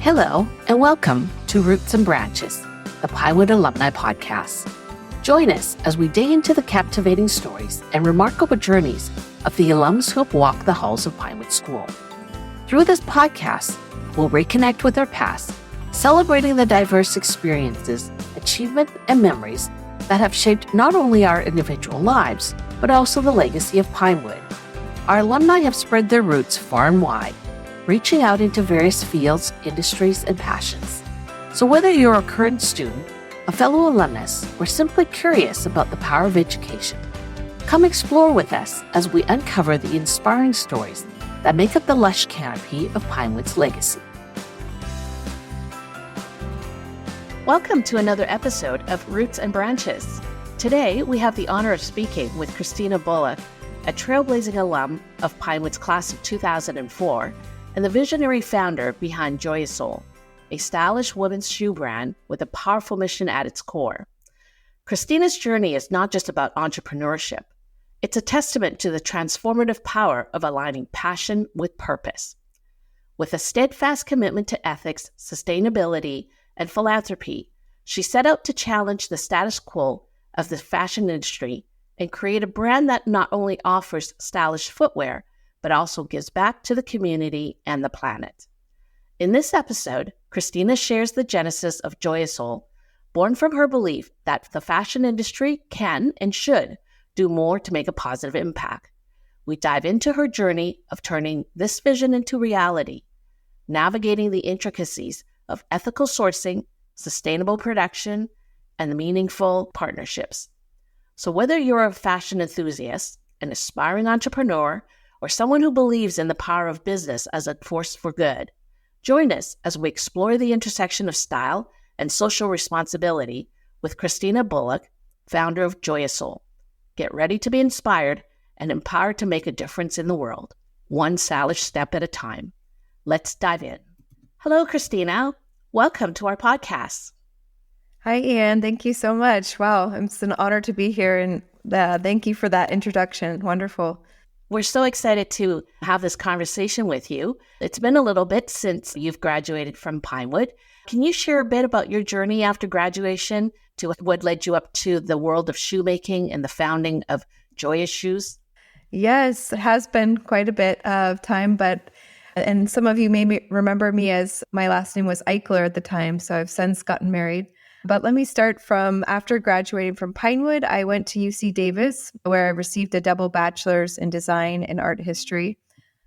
Hello, and welcome to Roots and Branches, the Pinewood Alumni Podcast. Join us as we dig into the captivating stories and remarkable journeys of the alums who have walked the halls of Pinewood School. Through this podcast, we'll reconnect with our past, celebrating the diverse experiences, achievements, and memories that have shaped not only our individual lives, but also the legacy of Pinewood. Our alumni have spread their roots far and wide, reaching out into various fields, industries, and passions. So whether you're a current student, a fellow alumnus, or simply curious about the power of education, come explore with us as we uncover the inspiring stories that make up the lush canopy of Pinewood's legacy. Welcome to another episode of Roots and Branches. Today, we have the honor of speaking with Christina Bullock, a trailblazing alum of Pinewood's class of 2004, and the visionary founder behind Joyasol, a stylish women's shoe brand with a powerful mission at its core. Christina's journey is not just about entrepreneurship. It's a testament to the transformative power of aligning passion with purpose. With a steadfast commitment to ethics, sustainability, and philanthropy, she set out to challenge the status quo of the fashion industry and create a brand that not only offers stylish footwear, but also gives back to the community and the planet. In this episode, Christina shares the genesis of Joyasol, born from her belief that the fashion industry can and should do more to make a positive impact. We dive into her journey of turning this vision into reality, navigating the intricacies of ethical sourcing, sustainable production, and meaningful partnerships. So whether you're a fashion enthusiast, an aspiring entrepreneur, or someone who believes in the power of business as a force for good, join us as we explore the intersection of style and social responsibility with Christina Bullock, founder of Joyasol. Get ready to be inspired and empowered to make a difference in the world, one stylish step at a time. Let's dive in. Hello, Christina. Welcome to our podcast. Hi, Ian. Thank you so much. Wow, it's an honor to be here, and thank you for that introduction. Wonderful. We're so excited to have this conversation with you. It's been a little bit since you've graduated from Pinewood. Can you share a bit about your journey after graduation to what led you up to the world of shoemaking and the founding of Joyous Shoes? Yes, it has been quite a bit of time, and some of you may remember me as my last name was Eichler at the time, so I've since gotten married. But let me start from after graduating from Pinewood, I went to UC Davis, where I received a double bachelor's in design and art history.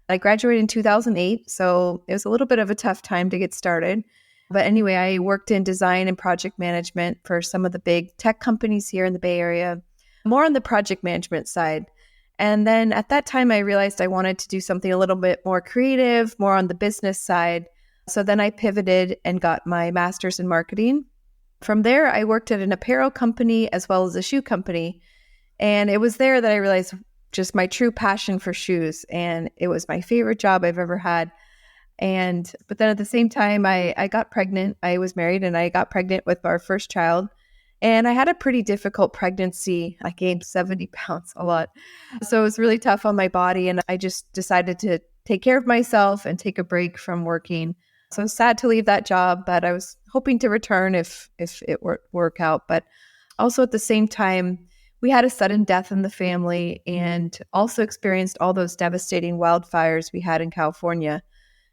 I graduated in 2008, so it was a little bit of a tough time to get started. But anyway, I worked in design and project management for some of the big tech companies here in the Bay Area, more on the project management side. And then at that time, I realized I wanted to do something a little bit more creative, more on the business side. So then I pivoted and got my master's in marketing. From there, I worked at an apparel company as well as a shoe company. And it was there that I realized just my true passion for shoes. And it was my favorite job I've ever had. But then at the same time, I got pregnant. I was married and I got pregnant with our first child. And I had a pretty difficult pregnancy. I gained 70 pounds, a lot. So it was really tough on my body. And I just decided to take care of myself and take a break from working. So I was sad to leave that job, but I was hoping to return if it work out. But also at the same time, we had a sudden death in the family and also experienced all those devastating wildfires we had in California.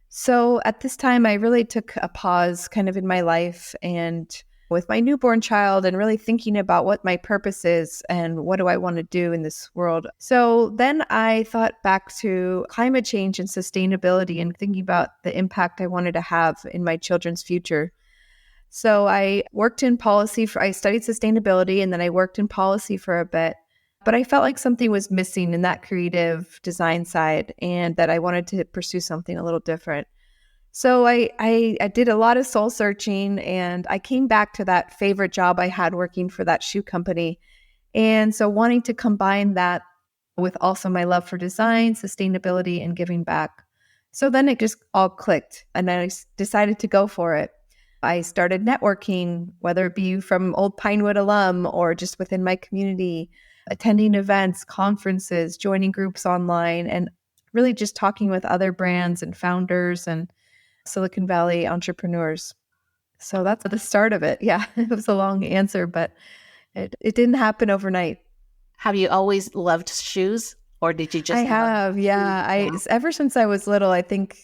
So at this time, I really took a pause kind of in my life and with my newborn child and really thinking about what my purpose is and what do I want to do in this world. So then I thought back to climate change and sustainability and thinking about the impact I wanted to have in my children's future. So I worked in policy. I studied sustainability and then I worked in policy for a bit. But I felt like something was missing in that creative design side and that I wanted to pursue something a little different. So I did a lot of soul searching and I came back to that favorite job I had working for that shoe company. And so wanting to combine that with also my love for design, sustainability, and giving back. So then it just all clicked and I decided to go for it. I started networking, whether it be from old Pinewood alum or just within my community, attending events, conferences, joining groups online, and really just talking with other brands and founders and Silicon Valley entrepreneurs. So that's the start of it. Yeah, it was a long answer, but it didn't happen overnight. Have you always loved shoes, or did you I just love have, shoes? yeah. I ever since I was little, I think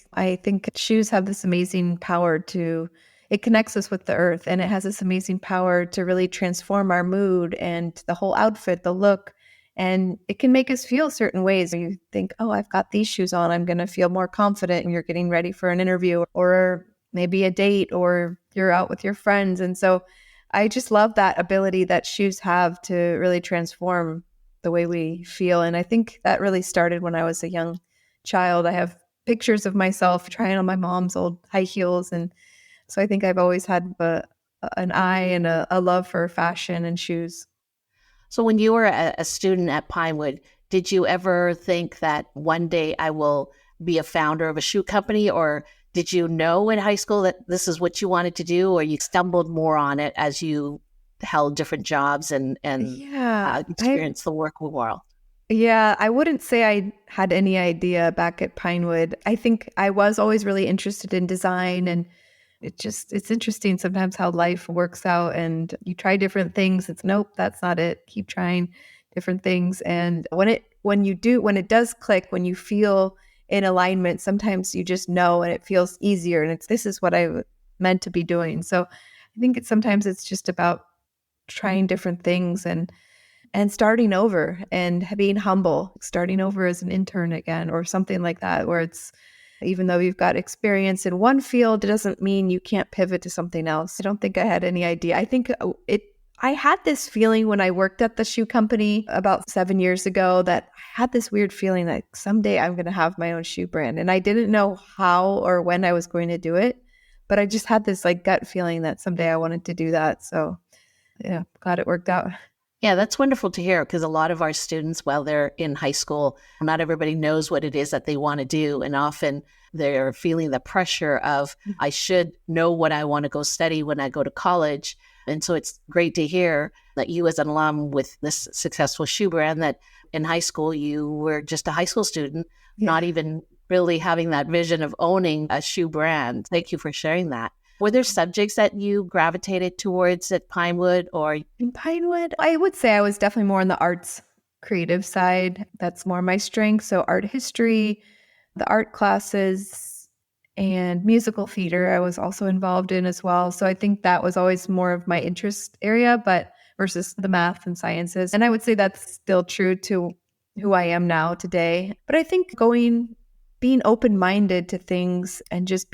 shoes have this amazing power to it connects us with the earth, and it has this amazing power to really transform our mood and the whole outfit, the look. And it can make us feel certain ways where you think, oh, I've got these shoes on, I'm going to feel more confident, and you're getting ready for an interview or maybe a date or you're out with your friends. And so I just love that ability that shoes have to really transform the way we feel. And I think that really started when I was a young child. I have pictures of myself trying on my mom's old high heels. And so I think I've always had an eye and a love for fashion and shoes. So, when you were a student at Pinewood, did you ever think that one day I will be a founder of a shoe company? Or did you know in high school that this is what you wanted to do, or you stumbled more on it as you held different jobs and Yeah, experienced the work world? I wouldn't say I had any idea back at Pinewood. I think I was always really interested in design, and it's interesting sometimes how life works out and you try different things. It's nope, that's not it. Keep trying different things. And when it does click, when you feel in alignment, sometimes you just know and it feels easier and this is what meant to be doing. So I think sometimes it's just about trying different things and starting over and being humble, starting over as an intern again or something like that, where it's even though you've got experience in one field, it doesn't mean you can't pivot to something else. I don't think I had any idea. I think I had this feeling when I worked at the shoe company about 7 years ago that I had this weird feeling that someday I'm going to have my own shoe brand. And I didn't know how or when I was going to do it, but I just had this like gut feeling that someday I wanted to do that. So yeah, glad it worked out. Yeah, that's wonderful to hear because a lot of our students, while they're in high school, not everybody knows what it is that they want to do. And often they're feeling the pressure of, I should know what I want to go study when I go to college. And so it's great to hear that you, as an alum with this successful shoe brand, that in high school, you were just a high school student, not even really having that vision of owning a shoe brand. Thank you for sharing that. Were there subjects that you gravitated towards at Pinewood or? In Pinewood, I would say I was definitely more on the arts creative side. That's more my strength. So art history, the art classes, and musical theater I was also involved in as well. So I think that was always more of my interest area, but versus the math and sciences. And I would say that's still true to who I am now today. But I think being open-minded to things and just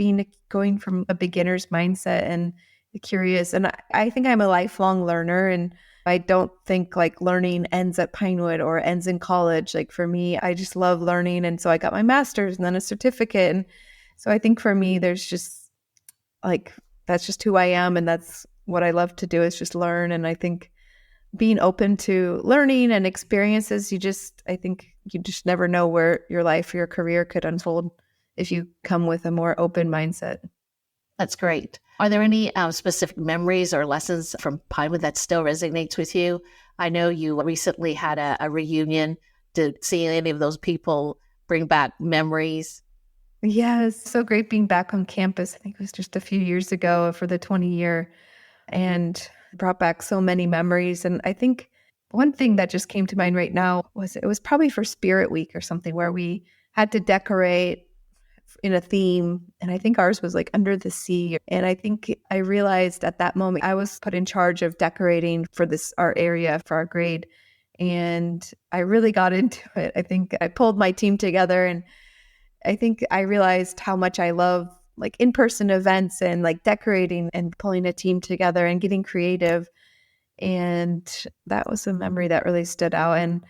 going from a beginner's mindset and curious. And I think I'm a lifelong learner, and I don't think like learning ends at Pinewood or ends in college. Like for me, I just love learning. And so I got my master's and then a certificate. And so I think for me, there's just like, that's just who I am. And that's what I love to do is just learn. And I think being open to learning and experiences, I think you just never know where your life or your career could unfold if you come with a more open mindset. That's great. Are there any specific memories or lessons from Pinewood that still resonates with you? I know you recently had a reunion. Did see any of those people bring back memories? Yes, so great being back on campus. I think it was just a few years ago for the 20-year and brought back so many memories. And I think one thing that just came to mind right now was it was probably for Spirit Week or something where we had to decorate in a theme. And I think ours was like under the sea. And I think I realized at that moment I was put in charge of decorating for our area for our grade. And I really got into it. I think I pulled my team together, and I think I realized how much I love like in-person events and like decorating and pulling a team together and getting creative. And that was a memory that really stood out. And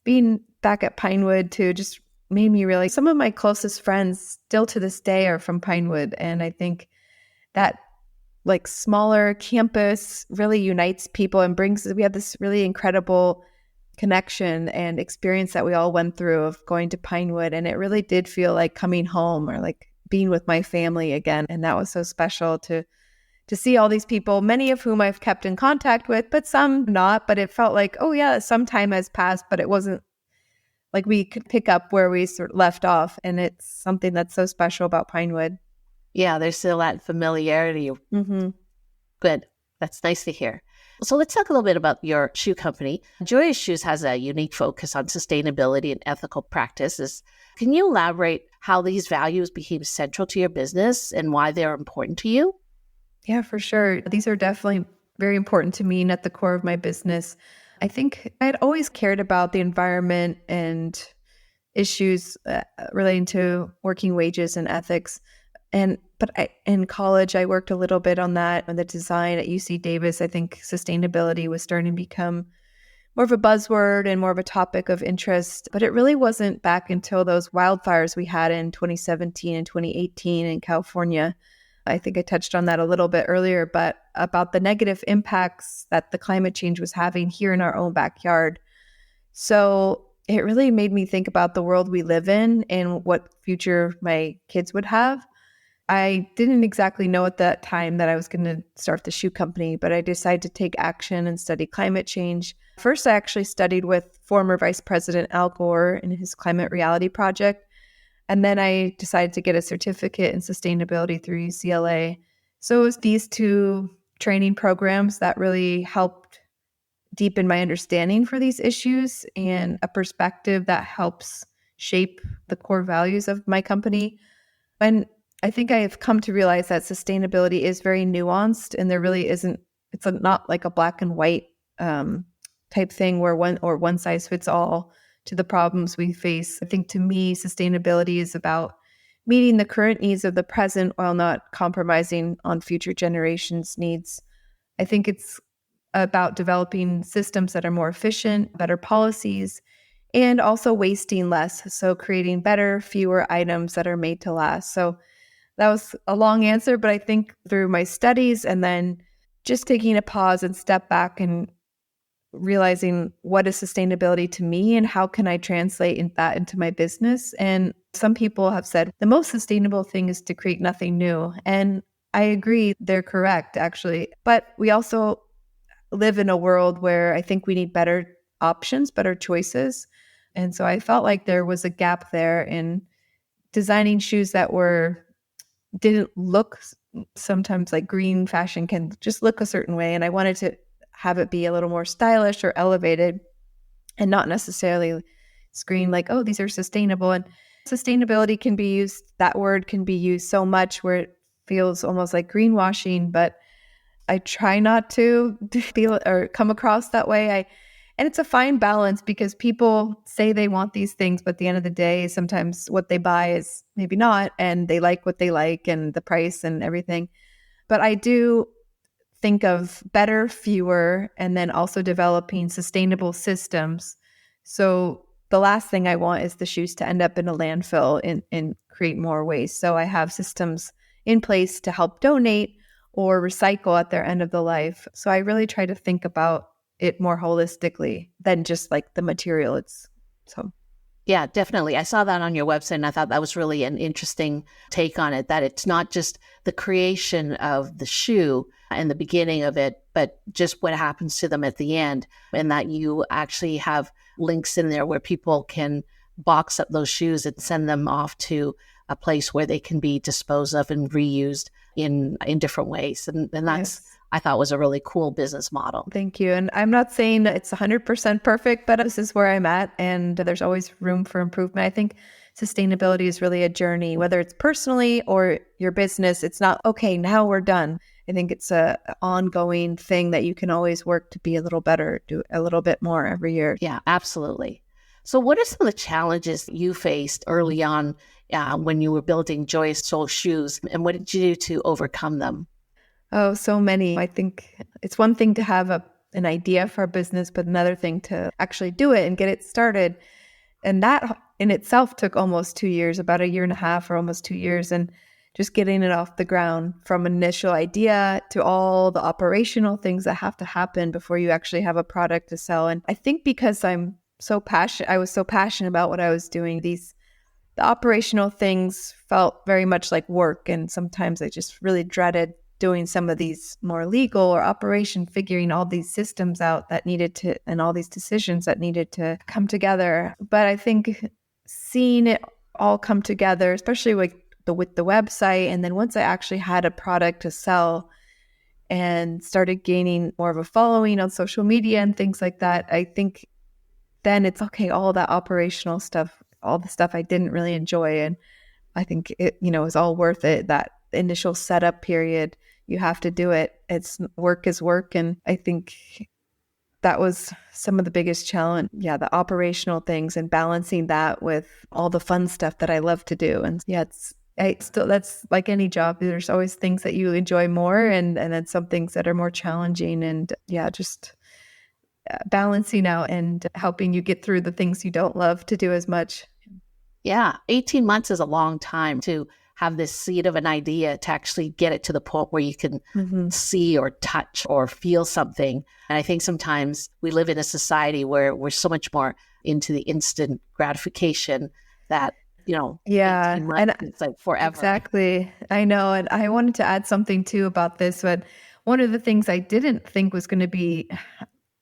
being back at Pinewood too just made me realize some of my closest friends still to this day are from Pinewood. And I think that like smaller campus really unites people and we have this really incredible connection and experience that we all went through of going to Pinewood. And it really did feel like coming home or like being with my family again. And that was so special to see all these people, many of whom I've kept in contact with, but some not. But it felt like, oh yeah, some time has passed, but it wasn't like we could pick up where we sort of left off. And it's something that's so special about Pinewood. Yeah, there's still that familiarity. Mm-hmm. Good. That's nice to hear. So let's talk a little bit about your shoe company. Joyous Shoes has a unique focus on sustainability and ethical practices. Can you elaborate how these values became central to your business and why they're important to you? Yeah, for sure. These are definitely very important to me and at the core of my business. I think I'd always cared about the environment and issues relating to working wages and ethics. In college, I worked a little bit on that on the design at UC Davis. I think sustainability was starting to become more of a buzzword and more of a topic of interest. But it really wasn't back until those wildfires we had in 2017 and 2018 in California. I think I touched on that a little bit earlier, but about the negative impacts that the climate change was having here in our own backyard. So it really made me think about the world we live in and what future my kids would have. I didn't exactly know at that time that I was going to start the shoe company, but I decided to take action and study climate change. First, I actually studied with former Vice President Al Gore in his Climate Reality Project. And then I decided to get a certificate in sustainability through UCLA. So it was these two training programs that really helped deepen my understanding for these issues and a perspective that helps shape the core values of my company. And I think I have come to realize that sustainability is very nuanced, and there really isn't, not like a black and white type thing where one size fits all to the problems we face. I think to me, sustainability is about meeting the current needs of the present while not compromising on future generations' needs. I think it's about developing systems that are more efficient, better policies, and also wasting less. So creating better, fewer items that are made to last. So that was a long answer, but I think through my studies and then just taking a pause and step back and realizing what is sustainability to me and how can I translate that into my business. And some people have said the most sustainable thing is to create nothing new. And I agree, they're correct, actually. But we also live in a world where I think we need better options, better choices. And so I felt like there was a gap there in designing shoes that didn't look, sometimes like green fashion can just look a certain way. And I wanted to have it be a little more stylish or elevated and not necessarily scream like, oh, these are sustainable. And sustainability can be used, that word can be used so much where it feels almost like greenwashing, but I try not to feel or come across that way. And it's a fine balance because people say they want these things, but at the end of the day, sometimes what they buy is maybe not, and they like what they like and the price and everything. But I do think of better, fewer, and then also developing sustainable systems. So the last thing I want is the shoes to end up in a landfill and create more waste. So I have systems in place to help donate or recycle at their end of the life. So I really try to think about it more holistically than just like the material. Yeah, definitely. I saw that on your website and I thought that was really an interesting take on it, that it's not just the creation of the shoe and the beginning of it, but just what happens to them at the end, and that you actually have links in there where people can box up those shoes and send them off to a place where they can be disposed of and reused in different ways. And that's, Yes. I thought, was a really cool business model. Thank you. And I'm not saying that it's 100% perfect, but this is where I'm at. And there's always room for improvement. I think sustainability is really a journey, whether it's personally or your business. It's not, okay, now we're done. I think it's a ongoing thing that you can always work to be a little better, do a little bit more every year. Yeah, absolutely. So what are some of the challenges you faced early on when you were building Joyasol shoes, and what did you do to overcome them? Oh, so many. I think it's one thing to have an idea for a business, but another thing to actually do it and get it started. And that in itself took almost 2 years, about a year and a half or almost 2 years. And just getting it off the ground from initial idea to all the operational things that have to happen before you actually have a product to sell. And I think because I was so passionate about what I was doing, the operational things felt very much like work. And sometimes I just really dreaded doing some of these more legal or operation, figuring all these systems out that needed to, and all these decisions that needed to come together. But I think seeing it all come together, especially with the website. And then once I actually had a product to sell and started gaining more of a following on social media and things like that, I think then it's okay, all that operational stuff, all the stuff I didn't really enjoy. And I think it, is all worth it. That initial setup period, you have to do it. It's work is work. And I think that was some of the biggest challenge. Yeah, the operational things and balancing that with all the fun stuff that I love to do. And yeah, that's like any job. There's always things that you enjoy more and then some things that are more challenging. And yeah, just balancing out and helping you get through the things you don't love to do as much. Yeah, 18 months is a long time to have this seed of an idea to actually get it to the point where you can see or touch or feel something. And I think sometimes we live in a society where we're so much more into the instant gratification that, Yeah. 18 months, it's like forever. Exactly. I know. And I wanted to add something too about this, but one of the things I didn't think was going to be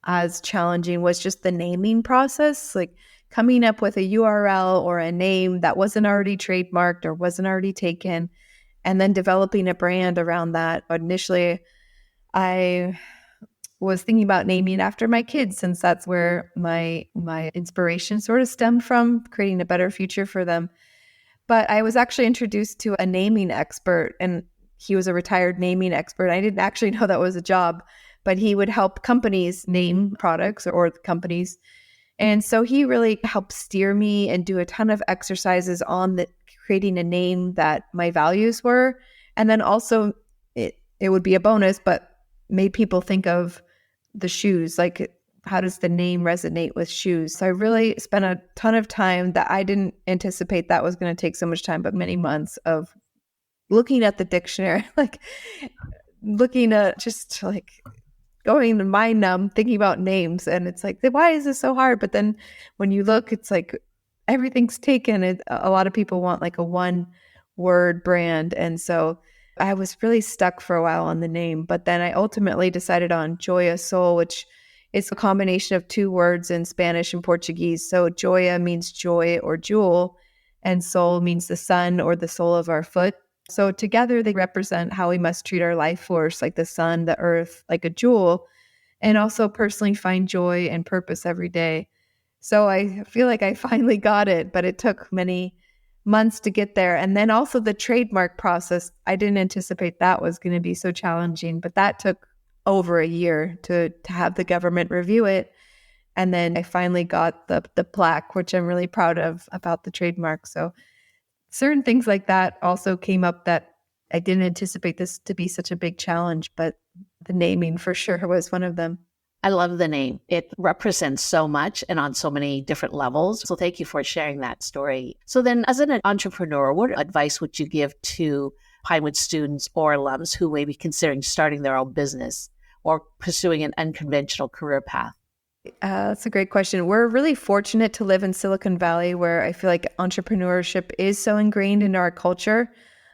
as challenging was just the naming process, like coming up with a URL or a name that wasn't already trademarked or wasn't already taken, and then developing a brand around that. Initially, I was thinking about naming after my kids, since that's where my inspiration sort of stemmed from, creating a better future for them. But I was actually introduced to a naming expert, and he was a retired naming expert. I didn't actually know that was a job, but he would help companies name products or companies. And so he really helped steer me and do a ton of exercises on creating a name that my values were. And then also it would be a bonus, but made people think of the shoes, like how does the name resonate with shoes? So I really spent a ton of time that I didn't anticipate that was going to take so much time, but many months of looking at the dictionary, like looking at just like going mind numb, thinking about names. And it's like, why is this so hard? But then when you look, it's like everything's taken. A lot of people want like a one word brand. And so I was really stuck for a while on the name. But then I ultimately decided on Joyasol, which is a combination of two words in Spanish and Portuguese. So Joya means joy or jewel, and sol means the sun or the sole of our foot. So together they represent how we must treat our life force, like the sun, the earth, like a jewel, and also personally find joy and purpose every day. So I feel like I finally got it, but it took many months to get there. And then also the trademark process, I didn't anticipate that was going to be so challenging, but that took over a year to have the government review it. And then I finally got the plaque, which I'm really proud of about the trademark. So certain things like that also came up that I didn't anticipate this to be such a big challenge, but the naming for sure was one of them. I love the name. It represents so much and on so many different levels. So thank you for sharing that story. So then as an entrepreneur, what advice would you give to Pinewood students or alums who may be considering starting their own business or pursuing an unconventional career path? That's a great question. We're really fortunate to live in Silicon Valley, where I feel like entrepreneurship is so ingrained into our culture.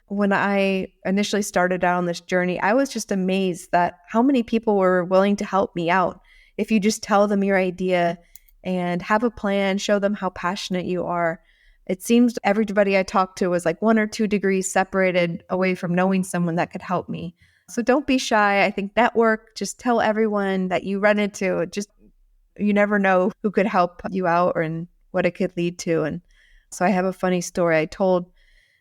When I initially started out on this journey, I was just amazed that how many people were willing to help me out. If you just tell them your idea and have a plan, show them how passionate you are. It seems everybody I talked to was like 1 or 2 degrees separated away from knowing someone that could help me. So don't be shy. I think network, just tell everyone that you run into. You never know who could help you out and what it could lead to. And so I have a funny story.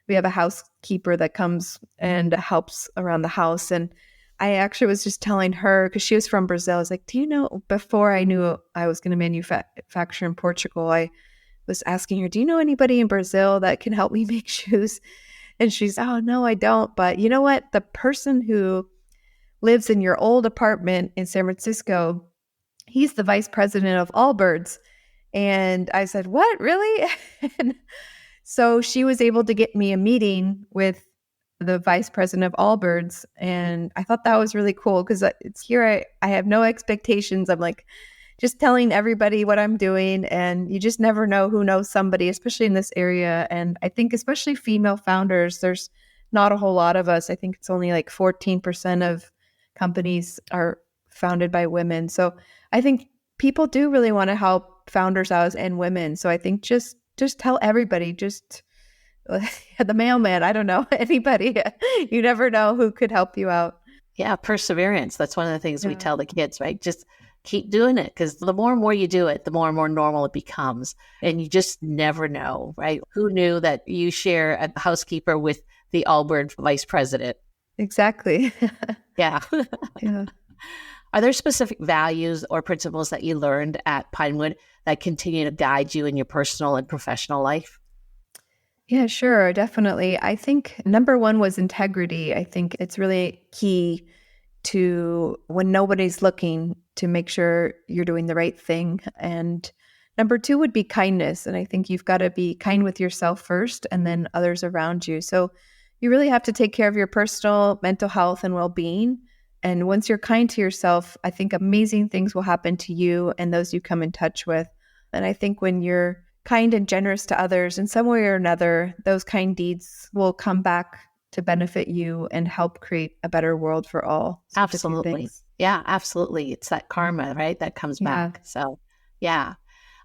We have a housekeeper that comes and helps around the house. And I actually was just telling her, because she was from Brazil, I was like, do you know, before I knew I was going to manufacture in Portugal, I was asking her, do you know anybody in Brazil that can help me make shoes? And she's, oh, no, I don't. But you know what? The person who lives in your old apartment in San Francisco, he's the vice president of Allbirds. And I said, what, really? And so she was able to get me a meeting with the vice president of Allbirds. And I thought that was really cool because it's here. I have no expectations. I'm like just telling everybody what I'm doing. And you just never know who knows somebody, especially in this area. And I think especially female founders, there's not a whole lot of us. I think it's only like 14% of companies are founded by women. So I think people do really want to help founders out and women. So I think just tell everybody, just the mailman, I don't know, anybody. You never know who could help you out. Yeah, perseverance. That's one of the things we Yeah. tell the kids, right? Just keep doing it because the more and more you do it, the more and more normal it becomes. And you just never know, right? Who knew that you share a housekeeper with the Allbird vice president? Exactly. Yeah. Yeah. Are there specific values or principles that you learned at Pinewood that continue to guide you in your personal and professional life? Yeah, sure. Definitely. I think number one was integrity. I think it's really key to when nobody's looking to make sure you're doing the right thing. And number two would be kindness. And I think you've got to be kind with yourself first and then others around you. So you really have to take care of your personal mental health and well being. And once you're kind to yourself, I think amazing things will happen to you and those you come in touch with. And I think when you're kind and generous to others in some way or another, those kind deeds will come back to benefit you and help create a better world for all. So the two Absolutely. things. Yeah, absolutely. It's that karma, right? That comes Yeah. back. So, yeah.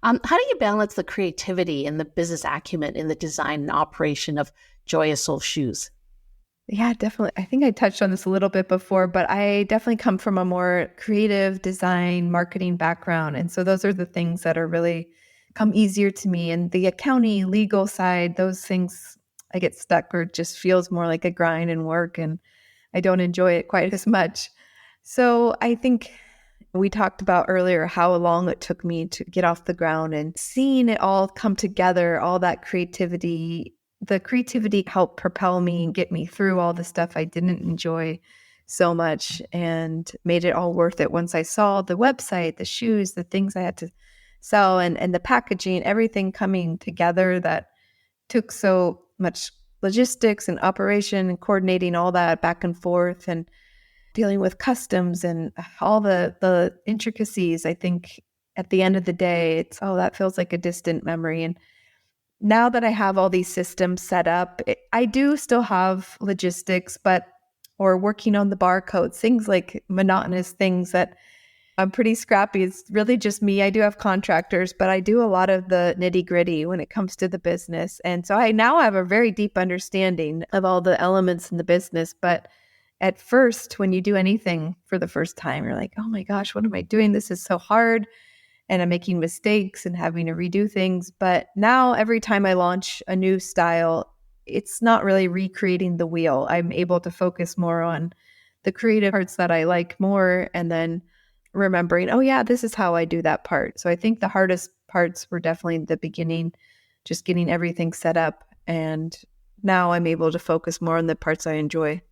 How do you balance the creativity and the business acumen in the design and operation of Joyasol shoes? Yeah, definitely. I think I touched on this a little bit before, but I definitely come from a more creative design, marketing background. And so those are the things that are really come easier to me. And the accounting, legal side, those things I get stuck or it just feels more like a grind and work. And I don't enjoy it quite as much. So I think we talked about earlier how long it took me to get off the ground and seeing it all come together, all that creativity. The creativity helped propel me and get me through all the stuff I didn't enjoy so much and made it all worth it once I saw the website, the shoes, the things I had to sell and the packaging, everything coming together that took so much logistics and operation and coordinating all that back and forth and dealing with customs and all the intricacies. I think at the end of the day, it's, oh, that feels like a distant memory. And now that I have all these systems set up, I do still have logistics, but or working on the barcodes, things like monotonous things that I'm pretty scrappy. It's really just me. I do have contractors, but I do a lot of the nitty gritty when it comes to the business. And so I now have a very deep understanding of all the elements in the business. But at first, when you do anything for the first time, you're like, oh my gosh, what am I doing? This is so hard. And I'm making mistakes and having to redo things. But now, every time I launch a new style, it's not really recreating the wheel. I'm able to focus more on the creative parts that I like more and then remembering, oh, yeah, this is how I do that part. So I think the hardest parts were definitely the beginning, just getting everything set up. And now I'm able to focus more on the parts I enjoy.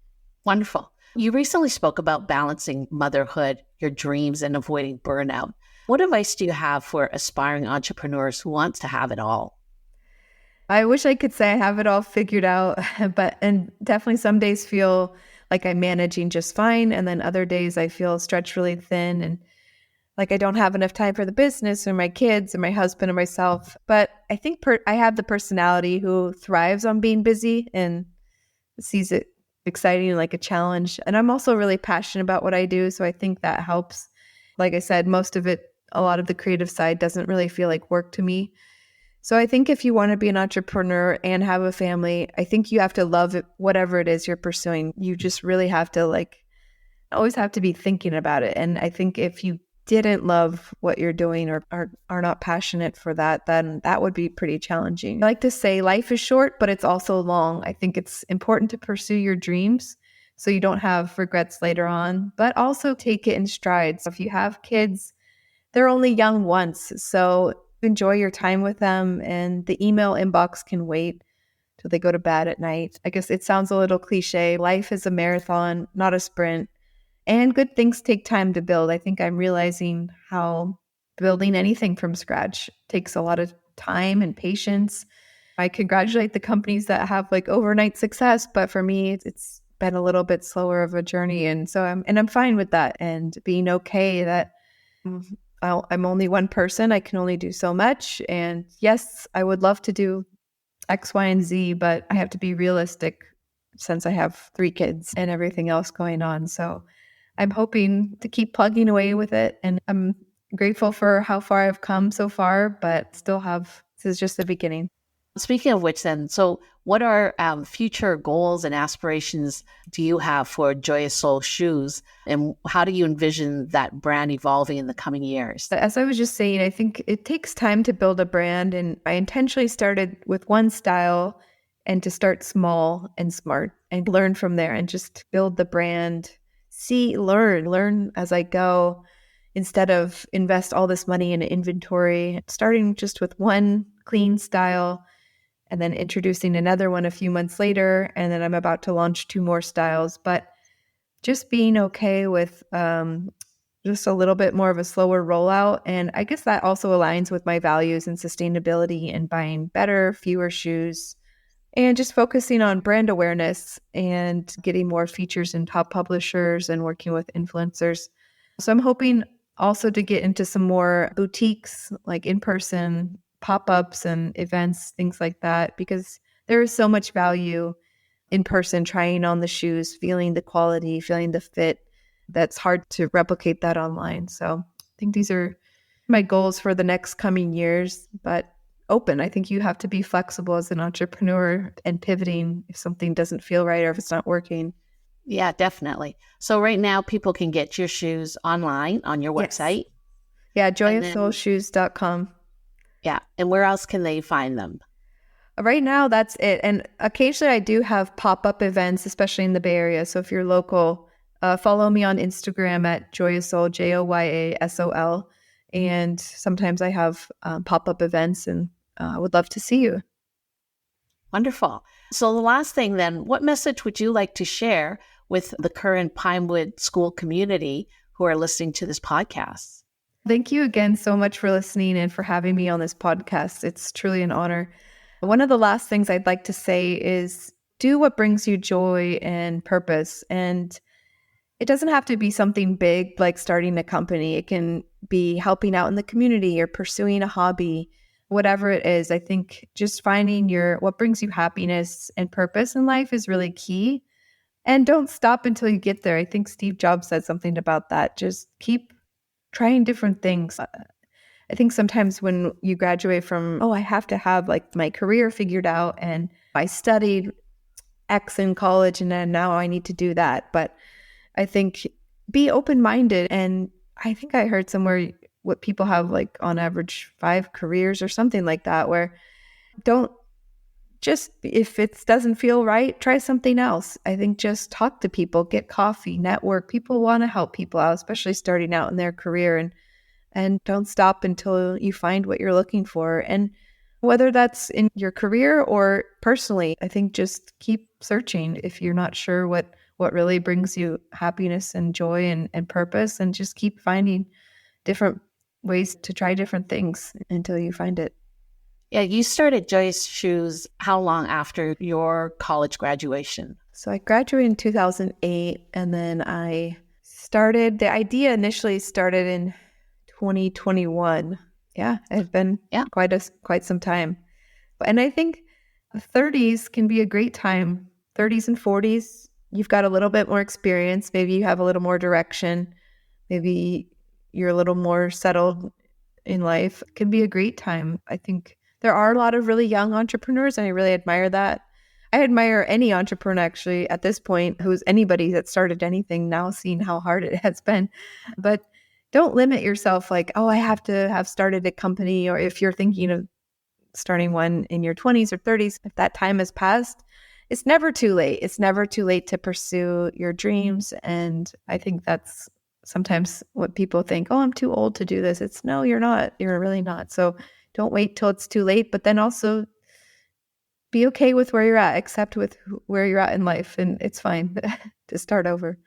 Wonderful. You recently spoke about balancing motherhood, your dreams, and avoiding burnout. What advice do you have for aspiring entrepreneurs who wants to have it all? I wish I could say I have it all figured out, and definitely some days feel like I'm managing just fine. And then other days I feel stretched really thin and like I don't have enough time for the business or my kids or my husband or myself. But I think I have the personality who thrives on being busy and sees it exciting and like a challenge. And I'm also really passionate about what I do. So I think that helps. Like I said, most of it, a lot of the creative side doesn't really feel like work to me. So I think if you want to be an entrepreneur and have a family, I think you have to love it, whatever it is you're pursuing. You just really have to always have to be thinking about it. And I think if you didn't love what you're doing or are not passionate for that, then that would be pretty challenging. I like to say life is short, but it's also long. I think it's important to pursue your dreams so you don't have regrets later on, but also take it in stride. So if you have kids, they're only young once. So enjoy your time with them and the email inbox can wait till they go to bed at night. I guess it sounds a little cliche. Life is a marathon, not a sprint. And good things take time to build. I think I'm realizing how building anything from scratch takes a lot of time and patience. I congratulate the companies that have like overnight success, but for me, it's been a little bit slower of a journey. And so I'm fine with that and being okay that I'm only one person. I can only do so much. And yes, I would love to do X, Y, and Z, but I have to be realistic since I have 3 kids and everything else going on. So I'm hoping to keep plugging away with it. And I'm grateful for how far I've come so far, but still have, this is just the beginning. Speaking of which, then, so what are future goals and aspirations do you have for Joyasol shoes, and how do you envision that brand evolving in the coming years? As I was just saying, I think it takes time to build a brand, and I intentionally started with one style and to start small and smart and learn from there and just build the brand, learn as I go instead of invest all this money in inventory, starting just with one clean style and then introducing another one a few months later. And then I'm about to launch 2 more styles, but just being okay with just a little bit more of a slower rollout. And I guess that also aligns with my values and sustainability and buying better, fewer shoes, and just focusing on brand awareness and getting more features in top publishers and working with influencers. So I'm hoping also to get into some more boutiques, like in-person pop-ups and events, things like that, because there is so much value in person, trying on the shoes, feeling the quality, feeling the fit. That's hard to replicate that online. So I think these are my goals for the next coming years, but open. I think you have to be flexible as an entrepreneur and pivoting if something doesn't feel right or if it's not working. Yeah, definitely. So right now, people can get your shoes online on your website. Yeah, joyasolshoes.com. Yeah. And where else can they find them? Right now, that's it. And occasionally I do have pop-up events, especially in the Bay Area. So if you're local, follow me on Instagram at Joyasol, Joyasol. And sometimes I have pop-up events, and I would love to see you. Wonderful. So the last thing then, what message would you like to share with the current Pinewood school community who are listening to this podcast? Thank you again so much for listening and for having me on this podcast. It's truly an honor. One of the last things I'd like to say is do what brings you joy and purpose. And it doesn't have to be something big like starting a company. It can be helping out in the community or pursuing a hobby, whatever it is. I think just finding what brings you happiness and purpose in life is really key. And don't stop until you get there. I think Steve Jobs said something about that. Just keep trying different things. I think sometimes when you graduate from, I have to have like my career figured out and I studied X in college and then now I need to do that. But I think be open-minded. And I think I heard somewhere what people have like on average 5 careers or something like that, where don't just, if it doesn't feel right, try something else. I think just talk to people, get coffee, network. People want to help people out, especially starting out in their career, and don't stop until you find what you're looking for. And whether that's in your career or personally, I think just keep searching if you're not sure what really brings you happiness and joy and purpose, and just keep finding different ways to try different things until you find it. Yeah, you started Joy's Shoes how long after your college graduation? So I graduated in 2008, and then the idea initially started in 2021. Yeah, it's been quite some time. And I think the 30s can be a great time. 30s and 40s, you've got a little bit more experience. Maybe you have a little more direction. Maybe you're a little more settled in life. It can be a great time. I think there are a lot of really young entrepreneurs, and I really admire that. I admire any entrepreneur actually at this point, who's anybody that started anything now, seeing how hard it has been. But don't limit yourself like, I have to have started a company, or if you're thinking of starting one in your 20s or 30s, if that time has passed, it's never too late. It's never too late to pursue your dreams. And I think that's sometimes what people think, I'm too old to do this. No, you're not. You're really not. So don't wait till it's too late, but then also be okay with where you're at, accept with where you're at in life, and it's fine to start over.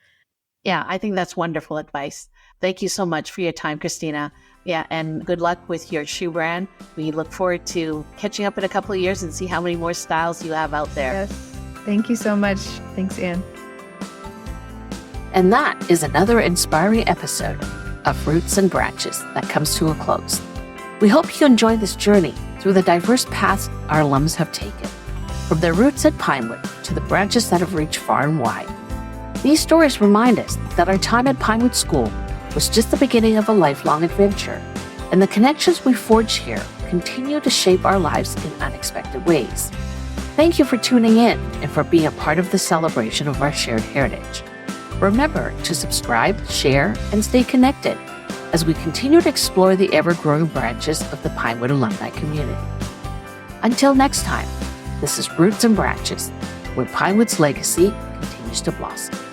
Yeah, I think that's wonderful advice. Thank you so much for your time, Christina. Yeah, and good luck with your shoe brand. We look forward to catching up in a couple of years and see how many more styles you have out there. Yes. Thank you so much. Thanks, Anne. And that is another inspiring episode of Roots and Branches that comes to a close. We hope you enjoyed this journey through the diverse paths our alums have taken, from their roots at Pinewood to the branches that have reached far and wide. These stories remind us that our time at Pinewood School was just the beginning of a lifelong adventure, and the connections we forge here continue to shape our lives in unexpected ways. Thank you for tuning in and for being a part of the celebration of our shared heritage. Remember to subscribe, share, and stay connected as we continue to explore the ever-growing branches of the Pinewood alumni community. Until next time, this is Roots and Branches, where Pinewood's legacy continues to blossom.